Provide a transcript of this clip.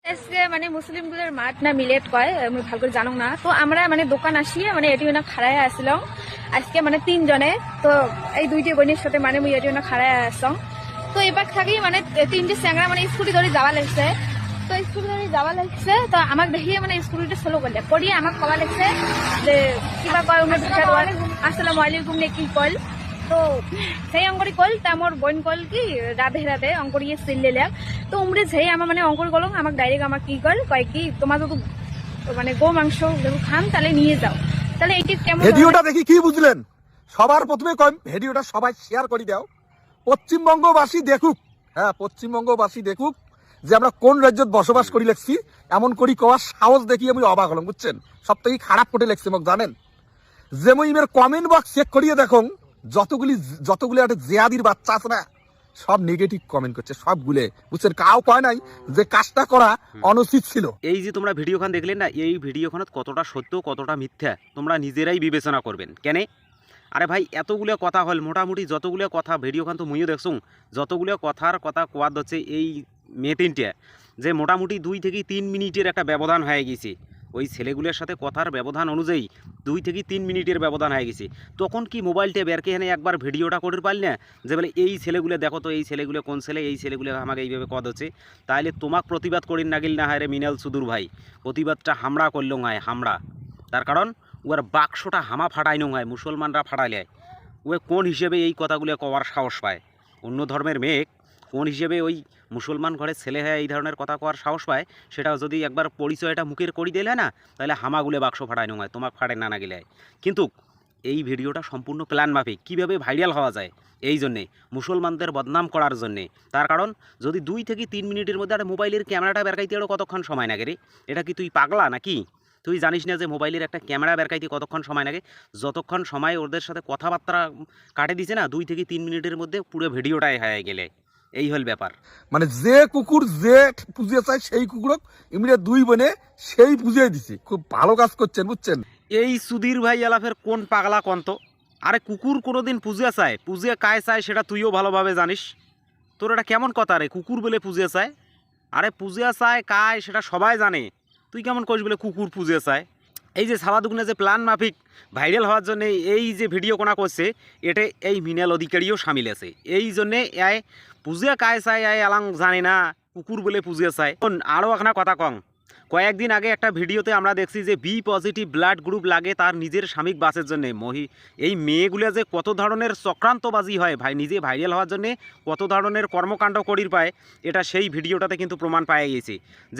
আজকে মানে মুসলিমগুলোর মাঠ না মিলেট কয় আমি ভাল করে জানো না। তো আমরা মানে দোকান আসিয়ে মানে এটিও না খাড়ায় আসলাম আজকে মানে 3 জনে। তো এই দুইটি বোনের সাথে মানে মুই এটিও না খাড়ায় আসলাম। তো এবার থাকি মানে 3টে স্যাংরা মানে স্কুটি ধরে যাওয়া লাগছে। তো স্কুটি ধরে যাওয়া লাগছে তো আমাক দেখিয়ে মানে স্কুটিটা স্লো করলে করিয়ে আমাক কওয়া লাগছে যে কিবা কয় উনি ভিক্ষা দেওয়ার আসসালামু আলাইকুম নে কি কল। তো সেই অঙ্করি কল তা মোর বোন কল কি রাধে রাধে অঙ্করিয়ে চিল্লিলে। তো উমরে যেই আমার মানে অঙ্কর গেল আমাকে ডাইরেক্ট আমার কি কল কয় কি তোমার যদি মানে গো মাংস খান তাহলে নিয়ে যাও। তাহলে এটি কেমন ভিডিওটা দেখি কি বুঝলেন? সবার প্রথমে কম ভিডিওটা সবাই শেয়ার করে দাও, পশ্চিমবঙ্গবাসী দেখুক। হ্যাঁ, পশ্চিমবঙ্গবাসী দেখুক যে আমরা কোন রাজ্যত বসবাস করি লেখছি। এমন করি কওয়ার সাহস দেখি আমি অবাক হলাম, বুঝছেন? সব থেকে খারাপ কোটে লেখছে মোক জানেন যে মই ইমের কমেন্ট বক্স চেক করিয়ে দেখুন যতগুলি একটা জেয়াদির বাচ্চা আছে না সব নেগেটিভ কমেন্ট করছে সবগুলো, বুঝছেন? কাউ কয় নাই যে কাজটা করা অনুচিত ছিল। এই যে তোমরা ভিডিওখান দেখলেন না, এই ভিডিওখানে কতটা সত্য কতটা মিথ্যা তোমরা নিজেরাই বিবেচনা করবেন। কেন? আরে ভাই এতগুলো কথা হল, মোটামুটি যতগুলো কথা ভিডিওখান তো মুইও দেখছুন, যতগুলো কথার কথা কোয়াদ হচ্ছে এই মেয়ে তিনটে যে মোটামুটি 2 থেকে 3 মিনিটের একটা ব্যবধান হয়ে গেছে। ওই ছেলেগুলোর সাথে কথার ব্যবধান অনুযায়ী 2 থেকে 3 মিনিটের ব্যবধান হয়ে গেছে। তখন কি মোবাইলটা বেরকে এনে একবার ভিডিওটা করে পারল না যে বলে এই ছেলেগুলো দেখো তো, এই ছেলেগুলো কোন ছেলে, এই ছেলেগুলো আমাকে এইভাবে কদ হচ্ছে। তাইলে তোমাক প্রতিবাদ করিন নাগিল না হয় রে মিনাল সুদূর ভাই, প্রতিবাদটা হামড়া করল হয় হামড়া। তার কারণ ওর বাক্সটা হামা ফাটাইনো হয়, মুসলমানরা ফাটাইলে ও কোন হিসেবে এই কথাগুলো কওয়ার সাহস পায়? অন্য ধর্মের মেয়ে কোন হিসেবে ওই মুসলমান ঘরের ছেলে হয়ে এই ধরনের কথা কওয়ার সাহস পায়? সেটা যদি একবার পরিচয়টা মুখের করি দিলে না, তাহলে হামাগুলো বাক্স ফাটাইনো হয়, তোমাকে ফাটে না গেলে। কিন্তু এই ভিডিওটা সম্পূর্ণ প্ল্যান মাফিক, কীভাবে ভাইরাল হওয়া যায় এই জন্যে, মুসলমানদের বদনাম করার জন্যে। তার কারণ যদি 2 থেকে 3 মিনিটের মধ্যে একটা মোবাইলের ক্যামেরাটা বেরকাইতে আরও কতক্ষণ সময় লাগে রে? এটা কি তুই পাগলা নাকি? তুই জানিস না যে মোবাইলের একটা ক্যামেরা বেরকাইতে কতক্ষণ সময় লাগে? যতক্ষণ সময় ওদের সাথে কথাবার্তা কাটে দিছে না, 2 থেকে 3 মিনিটের মধ্যে পুরো ভিডিওটাই হয়ে গেলে। এই হল ব্যাপার। মানে যে কুকুর যে পুজিয়ে চায় সেই কুকুরক ইমিডিয়েট 2 বোনে সেই পুজিয়ে দিছি। খুব ভালো কাজ করছেন, বুঝছেন? এই সুধীর ভাই এলাফের কোন পাগলা কন্ত? আরে কুকুর কোনোদিন পুজিয়া চায়, পুজিয়া কায় চায় সেটা তুইও ভালোভাবে জানিস। তোর এটা কেমন কথা রে, কুকুর বলে পুজিয়া চায়? আরে পুজিয়া চায় কায় সেটা সবাই জানে, তুই কেমন করিস বলে কুকুর পুজিয়া চায়? এই যে সালাদুগুনে যে প্ল্যান মাফিক ভাইরাল হওয়ার জন্য এই যে ভিডিও কোনা করছে, এতে এই মিনাল অধিকারীও সামিল আছে। এই জন্যে এ পুজিয়া কায় চায় এ আলাং জানে না, কুকুর বলে পুজিয়া চায়। আরও একটা কথা কং, কয়েকদিন আগে একটা ভিডিওতে আমরা দেখছি যে বি পজিটিভ ব্লাড গ্রুপ লাগে তার নিজের স্বামীক বাঁচের জন্যে। এই মেয়েগুলো যে কত ধরনের চক্রান্তবাজি হয় ভাই, নিজে ভাইরাল হওয়ার জন্যে কত ধরনের কর্মকাণ্ড করির পায়, এটা সেই ভিডিওটাতে কিন্তু প্রমাণ পাওয়া গেছে। যে